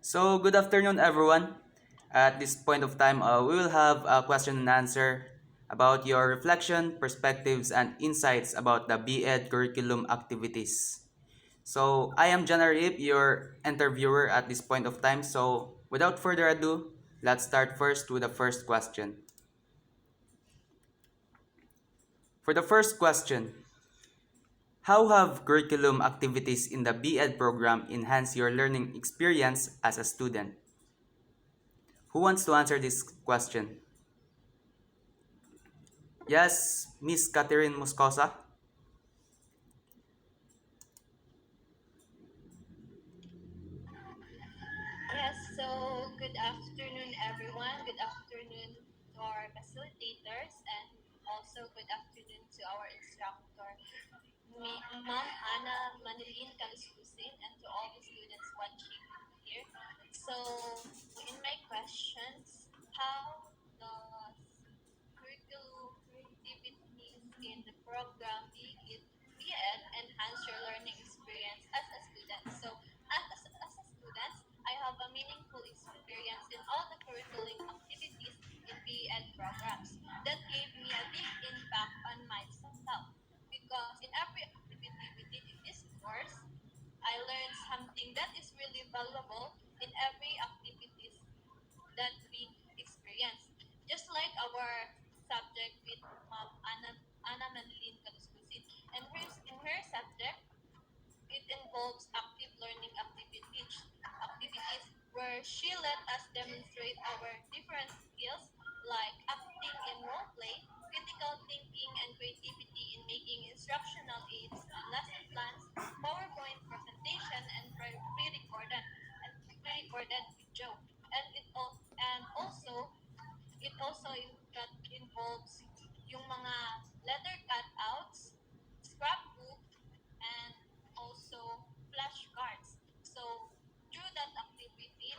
So, good afternoon, everyone. At this point of time, we will have a question and answer about your reflection, perspectives, and insights about the BEd curriculum activities. So, I am Jana Rip, your interviewer at this point of time. So, without further ado, let's start first with the first question. For the first question, how have curriculum activities in the BEd program enhanced your learning experience as a student? Who wants to answer this question? Yes, Miss Catherine Moscosa. Yes, so good afternoon, everyone. Good afternoon to our facilitators, and also good afternoon to our instructor, Ma'am Anna Manilin Kaluskusin, and to all the students watching here. So, in my questions, how does curriculum activities in the program BEd enhance your learning experience as a student? So, as a student, I have a meaningful experience in all the curriculum activities in BEd programs. That gave me a big impact on myself because in every activity we did in this course, I learned something that is really valuable in every activities that we experience. Just like our subject with Anna Manlin Kaluskusin. And in her subject, it involves active learning activities where she let us demonstrate our different skills like acting in role play, critical thinking, and creativity in making instructional aids and lesson plans, PowerPoint presentation, and pre-recorded video. And also that involves yung mga letter cutouts, scrapbook, and also flashcards. So through that activity,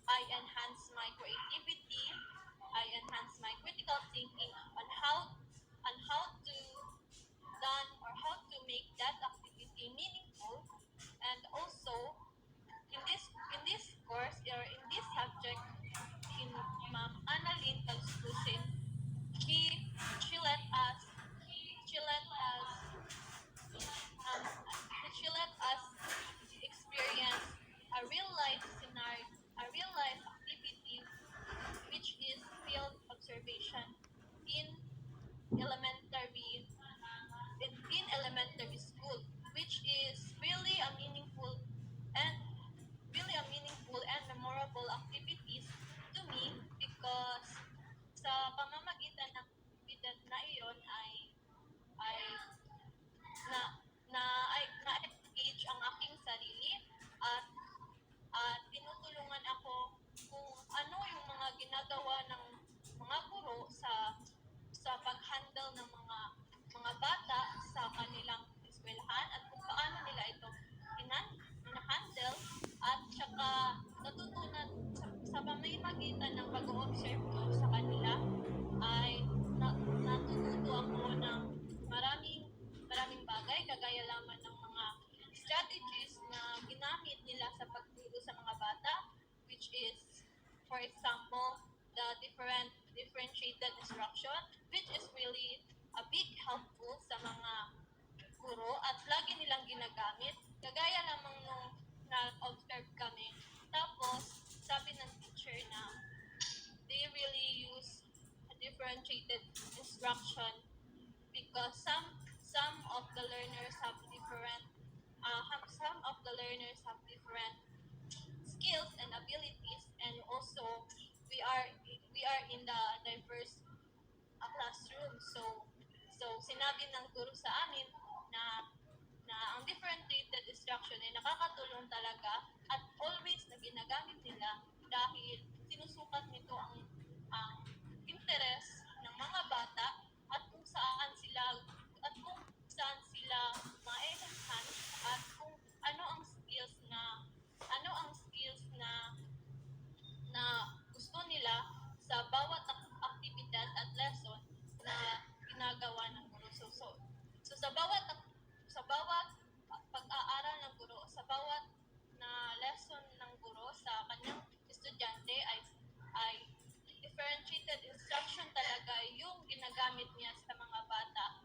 I enhance my creativity, I enhance my critical thinking on how to done or how to make that activity meaningful, and also in this course or in this subject in Ma'am Annalyn Kalskusin, she she let us she let us um, she let us experience a real life scenario, a real life activity, which is field observation in elementary in elementary school, which is and really a meaningful and memorable activities to me because sa pamamagitan ng aktibidad na iyon ay na na-engage ang aking sarili at tinutulungan ako kung ano yung mga ginagawa ng mga guro sa pag-handle ng mga bata sa kanilang eskwelahan at kung paano nila ito hinahandle at saka natutunan sa pamamagitan ng pag-o-observe ko sa kanila ay natututo ako ng maraming maraming bagay kagaya lamang ng mga strategies na ginamit nila sa pagturo sa mga bata, which is for example the differentiated instruction, which is really a big helpful sa mga guro at lagi nilang ginagamit kagaya lamang nung na-observe kami. Tapos sabi ng teacher na they really use a differentiated instruction because some of the learners have different skills and abilities, and also we are in the diverse classroom. So sinabi ng guro sa amin na ang differentiated instruction ay nakakatulong talaga at always na ginagamit nila dahil sinusukat nito ang interes ng mga bata at kung saan sila ma-enhance at kung ano ang skills na ano ang skills na gusto nila sa bawat aktibidad at lesson na ginagawa ng guro. So sa bawat pag-aaral ng guro, sa bawat na lesson ng guro sa ginagamit niya sa mga bata.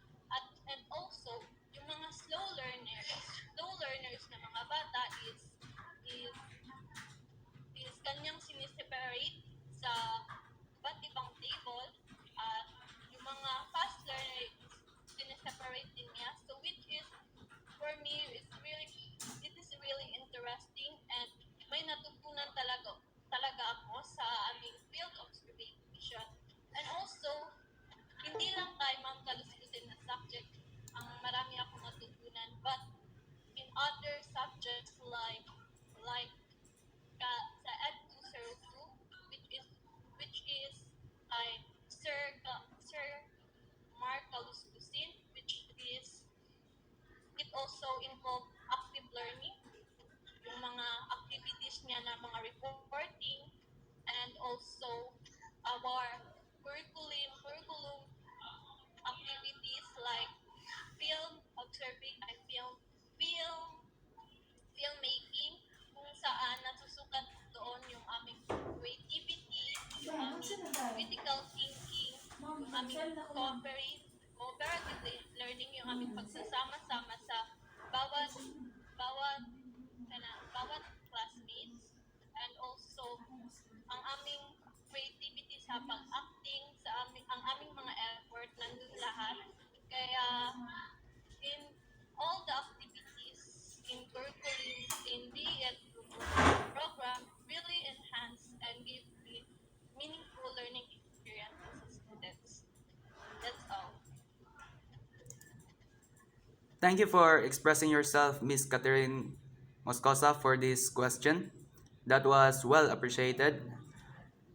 And also, yung mga slow learners na mga bata is is kanyang siniseparate sa iba't ibang table at yung mga fast learner siniseparate din niya. So which is for me it is really interesting and may natutunan talaga ako sa aming field observation. And also, hindi lang kay Ma'am Kaluskusin na subject ang marami akong natutunan, but in other subjects like sa Ed2 Sir 2, which is like Sir Mark Kaluskusin, which is it also involve active learning, yung mga activities niya na mga reporting, and also our curriculum activities like film observing, film filmmaking, kung saan nasusukat doon yung aming creativity, yung aming critical thinking, yung aming cooperative learning, yung aming pagsasama-sama sa bawat bawat bawat classmates, and also ang aming creativity sa pag-acting, ang aming mga effort nandun lahat. Kaya in all the activities in curriculum in BEd program really enhance and give me meaningful learning experiences as students. That's all. Thank you for expressing yourself, Miss Catherine Moscosa, for this question. That was well appreciated.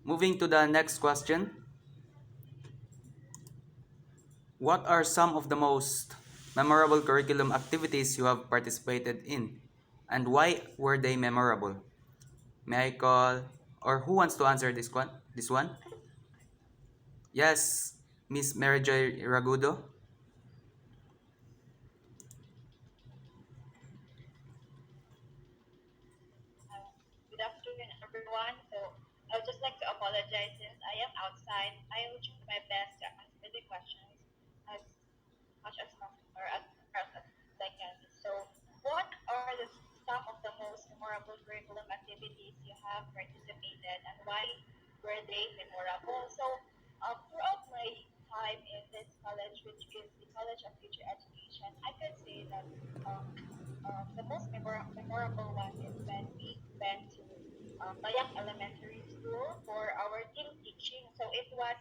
Moving to the next question. What are some of the most memorable curriculum activities you have participated in? And why were they memorable? May I call, or who wants to answer this one? This one? Yes, Miss Mary Joy Ragudo. Good afternoon, everyone. So I would just like to apologize since I am outside. I will try my best to answer the questions as much as possible or as fast as I can. So, what are some of the most memorable curriculum activities you have participated, and why were they memorable? So, throughout my time in this college, which is the College of Future Education, I could say that um, the most memorable one is when we went to Bayak Elementary School for our team teaching. So it was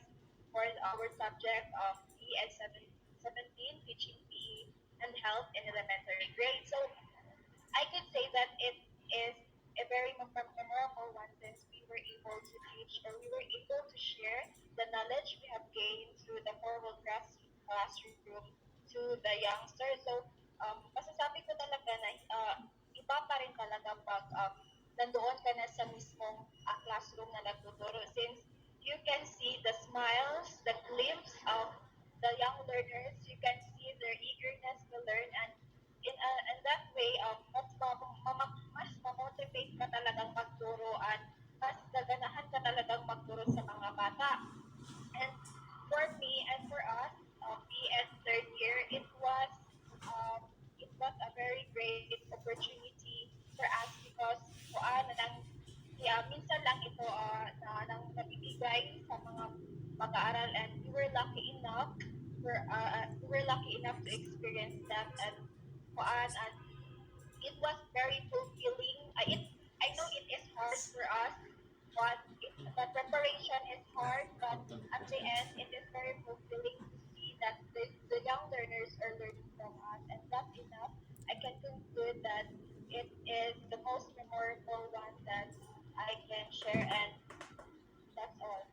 for our subject of ES 17, teaching PE and health in elementary grade. So I could say that it is a very memorable one since we were able to teach, or we were able to share the knowledge we have gained through the formal classroom to the youngsters. So masasabi ko talaga na iba pa rin talaga pag nandoon ka na sa mismong classroom na nagtuturo, since you can see the smiles, the glimpse of the young learners, you can see their eagerness to learn, and in that way, mas ma-motivate ka talagang magturo at mas gaganahan ka talagang magturo sa mga bata. And for me and for us, BS third year, um, it was a very great opportunity for us because minsan lang ito nang nabibigay sa mga mag-aaral, and we were lucky enough to experience that, and kuan, and it was very fulfilling. I know it is hard for us, but the preparation is hard, but at the end, it is very fulfilling to see that the young learners are learning from us, and that's enough. I can conclude that it is the most memorable one that I can share, and that's all.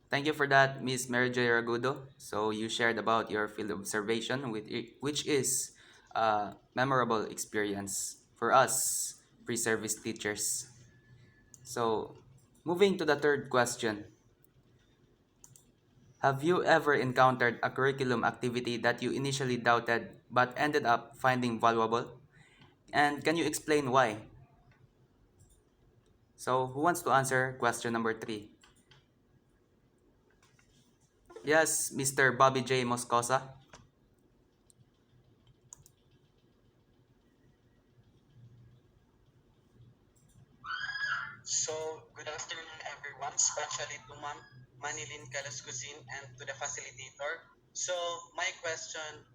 Thank you for that, Miss Mary Joy Ragudo. So you shared about your field observation, which is a memorable experience for us pre-service teachers. So moving to the third question. Have you ever encountered a curriculum activity that you initially doubted but ended up finding valuable? And can you explain why? So who wants to answer question number 3? Yes, Mr. Bobby J. Moscosa. So, good afternoon, everyone, especially to Ma'am Manilin Kalascusin and to the facilitator. So, my question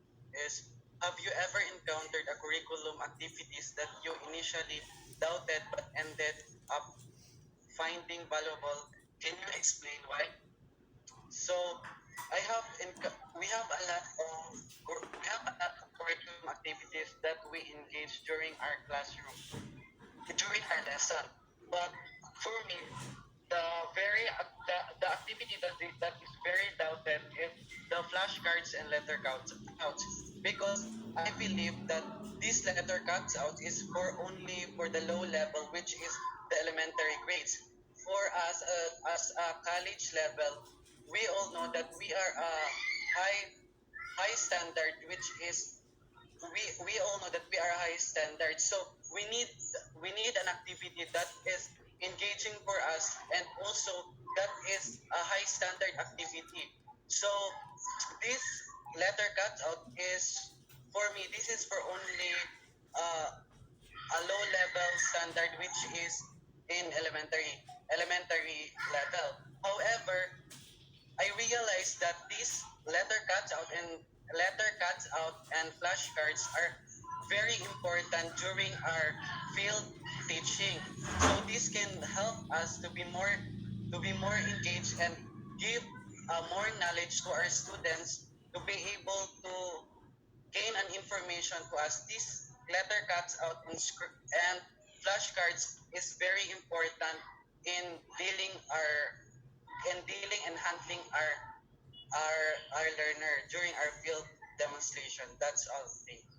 is, have you ever encountered a curriculum activities that you initially doubted but ended up finding valuable? Can you explain why? So, we have a lot of curriculum activities that we engage during our classroom, during our lesson. But for me, the activity that is very doubted is the flashcards and letter outs, because I believe that this letter cuts out is for only for the low level, which is the elementary grades. For us as a college level, we all know that we are a high high standard, which is we all know that we are high standard. So we need an activity that is engaging for us, and also that is a high standard activity. So this letter cutout is, for me, this is for only uh, a low level standard, which is in elementary level. However, I realized that these letter cuts out and flashcards are very important during our field teaching. So this can help us to be more engaged and give more knowledge to our students to be able to gain an information to us. This letter cuts out and flashcards is very important in dealing and handling our our learner during our field demonstration. That's all. Thank you.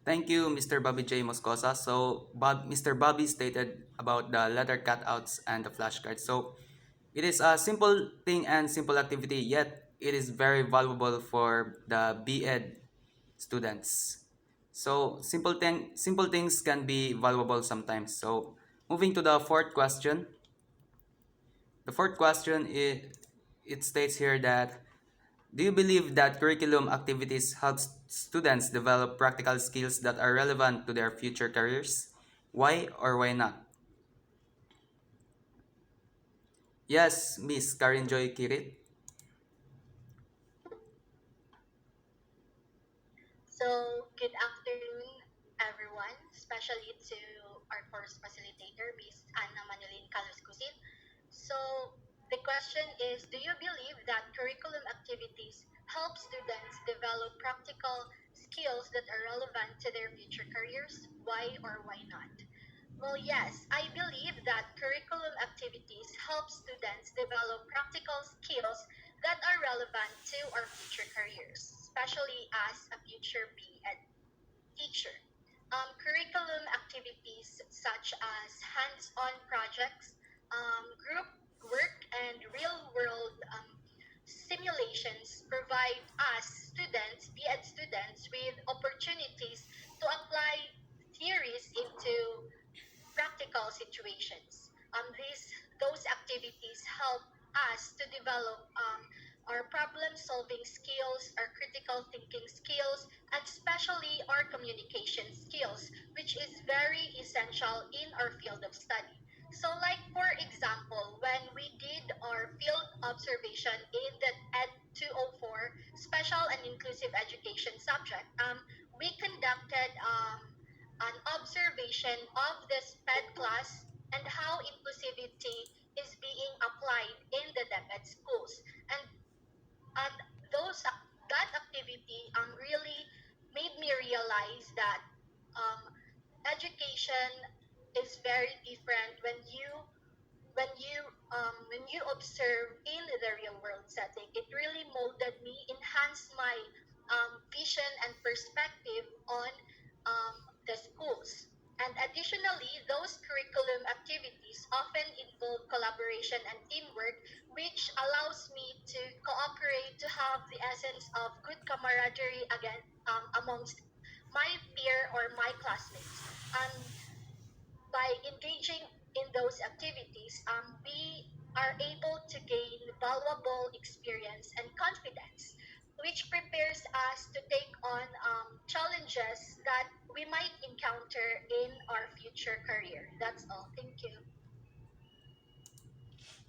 Thank you, Mr. Bobby J. Moscosa. So, Mr. Bobby stated about the letter cutouts and the flashcards. So, it is a simple thing and simple activity, yet it is very valuable for the BEd students. So, simple things can be valuable sometimes. So, moving to the fourth question. The fourth question it states here that, do you believe that curriculum activities help students develop practical skills that are relevant to their future careers? Why or why not? Yes, Miss Karin Joy Kirit. So, good afternoon, everyone, especially to our course facilitator, Ms. Anna Manolin Caluscusin. So, the question is, do you believe that curriculum activities help students develop practical skills that are relevant to their future careers? Why or why not? Well, yes, I believe that curriculum activities help students develop practical skills that are relevant to our future careers, especially as a future BEd teacher. Curriculum activities such as hands-on projects, group work, and real-world simulations provide us students, BEd students, with opportunities to apply theories into practical situations. Those activities help us to develop our problem solving skills, our critical thinking skills, and especially our communication skills, which is very essential in our field of study. So, like for example, when we did our field observation in the Ed 204 special and inclusive education subject, we conducted an observation of the SPED class and how inclusivity is being applied in the DepEd schools. And, and that activity really made me realize that um, education is very different when you observe in the real world setting. It really molded me, enhanced my vision and perspective on um, the schools. And additionally, those curriculum activities often involve collaboration and teamwork, which allows me to cooperate, to have the essence of good camaraderie again amongst my peer or my classmates. And by engaging in those activities, we are able to gain valuable experience and confidence, which prepares us to take on challenges that we might encounter in our future career. That's all. Thank you.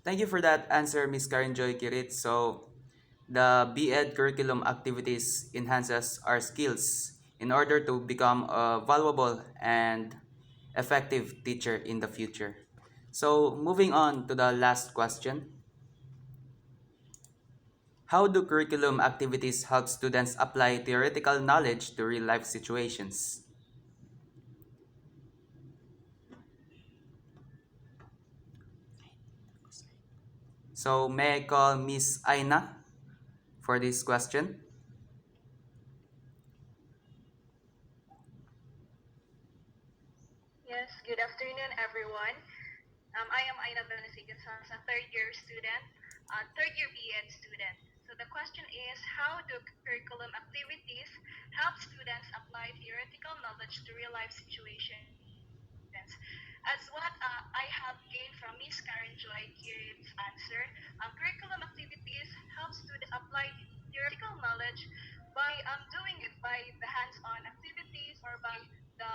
Thank you for that answer, Ms. Karen Joy Kirit. So, the BEd curriculum activities enhances our skills in order to become a valuable and effective teacher in the future. So, moving on to the last question. How do curriculum activities help students apply theoretical knowledge to real life situations? So, may I call Miss Aina for this question? Yes, good afternoon, everyone. I am Aina Benesigan, a third year student, third year BEd student. So the question is, how do curriculum activities help students apply theoretical knowledge to real life situations? As what I have gained from Miss Karen Joy Kirit's answer, curriculum activities help students apply theoretical knowledge by doing it by the hands-on activities or by the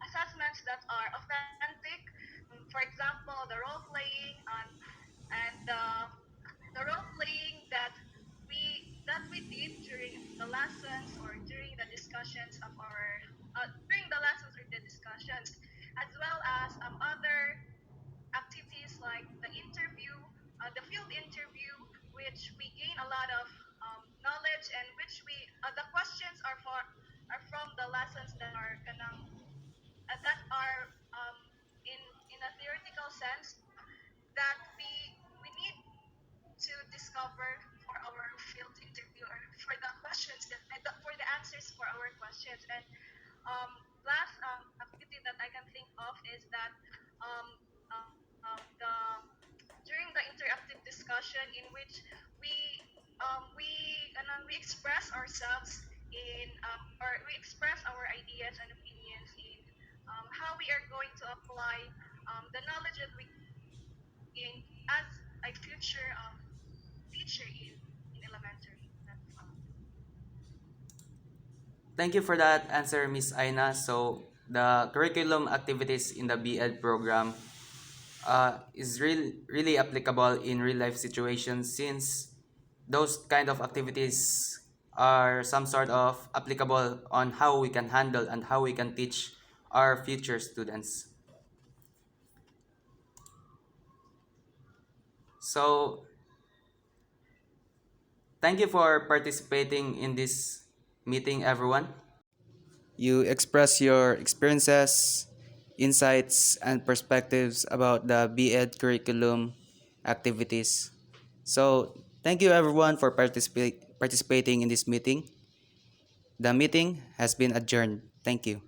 assessments that are authentic. For example, the role playing and the role playing that we did during the lessons or during the discussions of our during the lessons or the discussions, as well as other activities like the interview, the field interview, which we gain a lot of knowledge and which we the questions are from the lessons that are in a theoretical sense that we need to discover for our field interview or for the questions for the answers for our questions. And last activity that I can think of is that um, the during the interactive discussion in which we we express ourselves in or we express our ideas and opinions in how we are going to apply the knowledge that we gain as a future teacher in elementary. That's all. Thank you for that answer, Miss Aina. So, the curriculum activities in the BEd program is really applicable in real life situations since those kind of activities are some sort of applicable on how we can handle and how we can teach our future students. So, thank you for participating in this meeting, everyone. You express your experiences, insights, and perspectives about the BEd curriculum activities. So, thank you everyone for participating in this meeting. The meeting has been adjourned. Thank you.